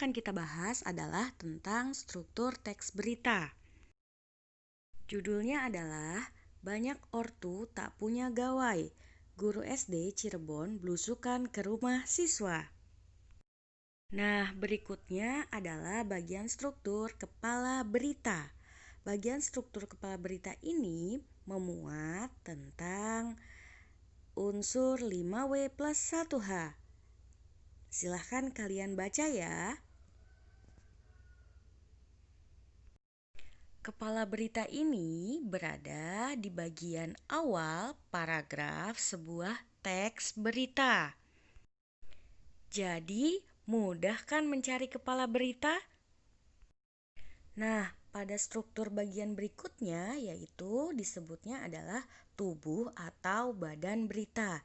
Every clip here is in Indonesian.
akan kita bahas adalah tentang struktur teks berita. Judulnya adalah Banyak Ortu Tak Punya Gawai. Guru SD Cirebon belusukan ke rumah siswa. Nah, berikutnya adalah bagian struktur kepala berita. Bagian struktur kepala berita ini memuat tentang unsur 5W plus 1H. Silahkan kalian baca ya. Kepala berita ini berada di bagian awal paragraf sebuah teks berita. Jadi, mudah kan mencari kepala berita? Nah, pada struktur bagian berikutnya yaitu disebutnya adalah tubuh atau badan berita.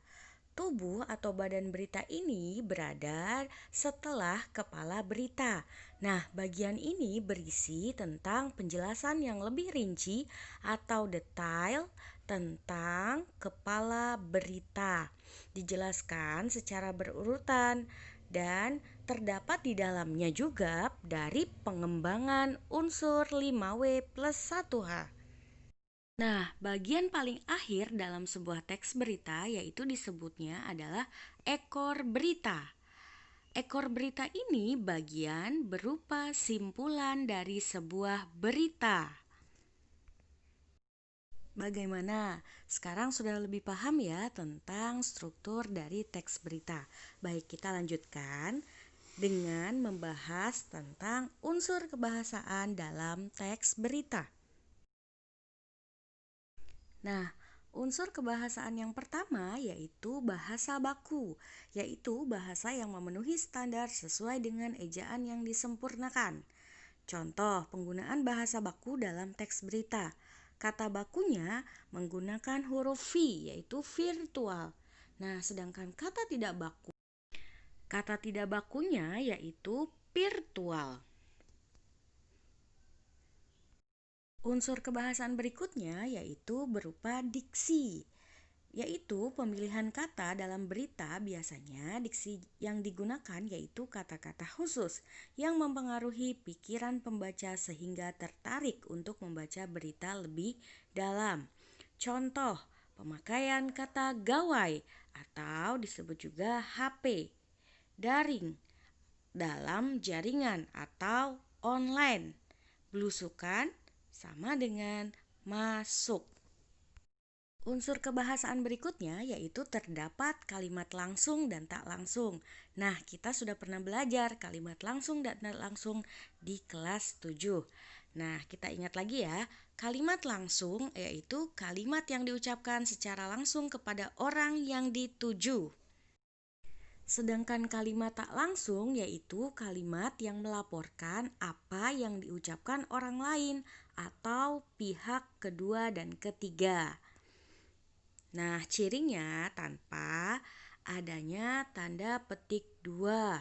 Tubuh atau badan berita ini berada setelah kepala berita. Nah, bagian ini berisi tentang penjelasan yang lebih rinci atau detail tentang kepala berita. Dijelaskan secara berurutan dan terdapat di dalamnya juga dari pengembangan unsur 5W plus 1H. Nah, bagian paling akhir dalam sebuah teks berita yaitu disebutnya adalah ekor berita. Ekor berita ini bagian berupa simpulan dari sebuah berita. Bagaimana? Sekarang sudah lebih paham ya tentang struktur dari teks berita. Baik, kita lanjutkan dengan membahas tentang unsur kebahasaan dalam teks berita. Nah, unsur kebahasaan yang pertama yaitu bahasa baku, yaitu bahasa yang memenuhi standar sesuai dengan ejaan yang disempurnakan. Contoh penggunaan bahasa baku dalam teks berita. Kata bakunya menggunakan huruf V, yaitu virtual. Nah, sedangkan kata tidak bakunya yaitu virtual. Unsur kebahasaan berikutnya yaitu berupa diksi, yaitu pemilihan kata dalam berita. Biasanya diksi yang digunakan yaitu kata-kata khusus yang mempengaruhi pikiran pembaca sehingga tertarik untuk membaca berita lebih dalam. Contoh, pemakaian kata gawai atau disebut juga HP, daring, dalam jaringan atau online, belusukan sama dengan masuk. Unsur kebahasaan berikutnya yaitu terdapat kalimat langsung dan tak langsung. Nah, kita sudah pernah belajar kalimat langsung dan tak langsung di kelas 7. Nah, kita ingat lagi ya, kalimat langsung yaitu kalimat yang diucapkan secara langsung kepada orang yang dituju. Sedangkan kalimat tak langsung yaitu kalimat yang melaporkan apa yang diucapkan orang lain atau pihak kedua dan ketiga. Nah, cirinya tanpa adanya tanda petik 2.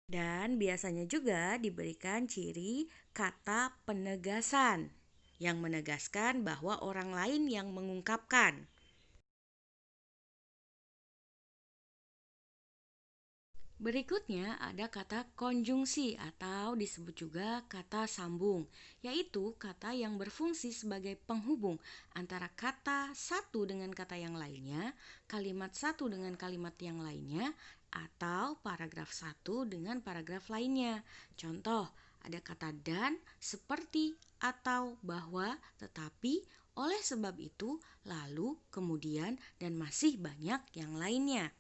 Dan biasanya juga diberikan ciri kata penegasan yang menegaskan bahwa orang lain yang mengungkapkan. Berikutnya ada kata konjungsi atau disebut juga kata sambung, yaitu kata yang berfungsi sebagai penghubung antara kata satu dengan kata yang lainnya, kalimat satu dengan kalimat yang lainnya, atau paragraf satu dengan paragraf lainnya. Contoh, ada kata dan, seperti, atau bahwa, tetapi, oleh sebab itu, lalu, kemudian, dan masih banyak yang lainnya.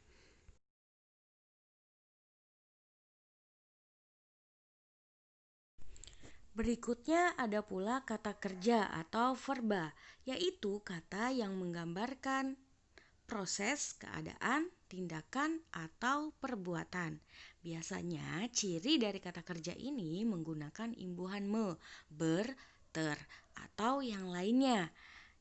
Berikutnya ada pula kata kerja atau verba, yaitu kata yang menggambarkan proses, keadaan, tindakan, atau perbuatan. Biasanya ciri dari kata kerja ini menggunakan imbuhan me, ber, ter, atau yang lainnya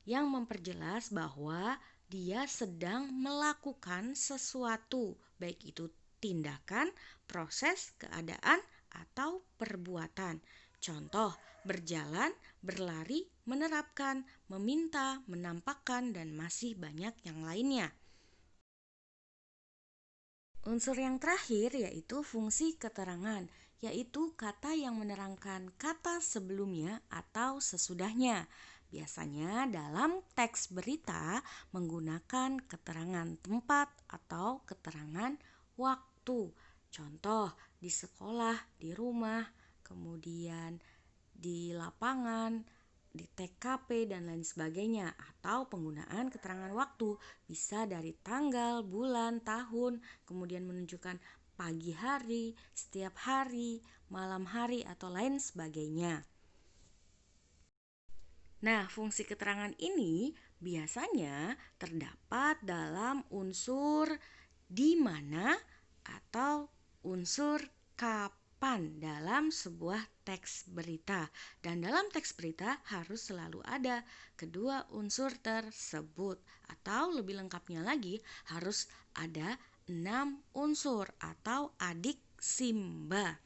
yang memperjelas bahwa dia sedang melakukan sesuatu, baik itu tindakan, proses, keadaan, atau perbuatan. Contoh, berjalan, berlari, menerapkan, meminta, menampakkan, dan masih banyak yang lainnya. Unsur yang terakhir yaitu fungsi keterangan, yaitu kata yang menerangkan kata sebelumnya atau sesudahnya. Biasanya dalam teks berita menggunakan keterangan tempat atau keterangan waktu. Contoh, di sekolah, di rumah, kemudian di lapangan, di TKP dan lain sebagainya, atau penggunaan keterangan waktu bisa dari tanggal, bulan, tahun, kemudian menunjukkan pagi hari, setiap hari, malam hari atau lain sebagainya. Nah, fungsi keterangan ini biasanya terdapat dalam unsur di mana atau unsur kapan dalam sebuah teks berita. Dan dalam teks berita harus selalu ada kedua unsur tersebut. Atau lebih lengkapnya lagi harus ada 6 unsur atau adik Simba.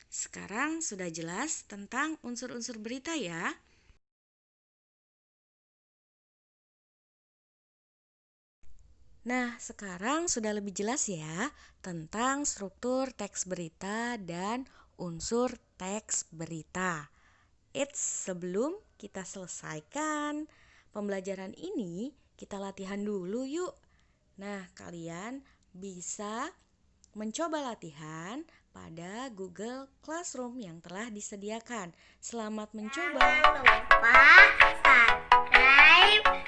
Sekarang sudah jelas tentang unsur-unsur berita ya? Nah, sekarang sudah lebih jelas ya tentang struktur teks berita dan unsur teks berita. Sebelum kita selesaikan pembelajaran ini, kita latihan dulu yuk. Nah, kalian bisa mencoba latihan pada Google Classroom yang telah disediakan. Selamat mencoba. Jangan lupa subscribe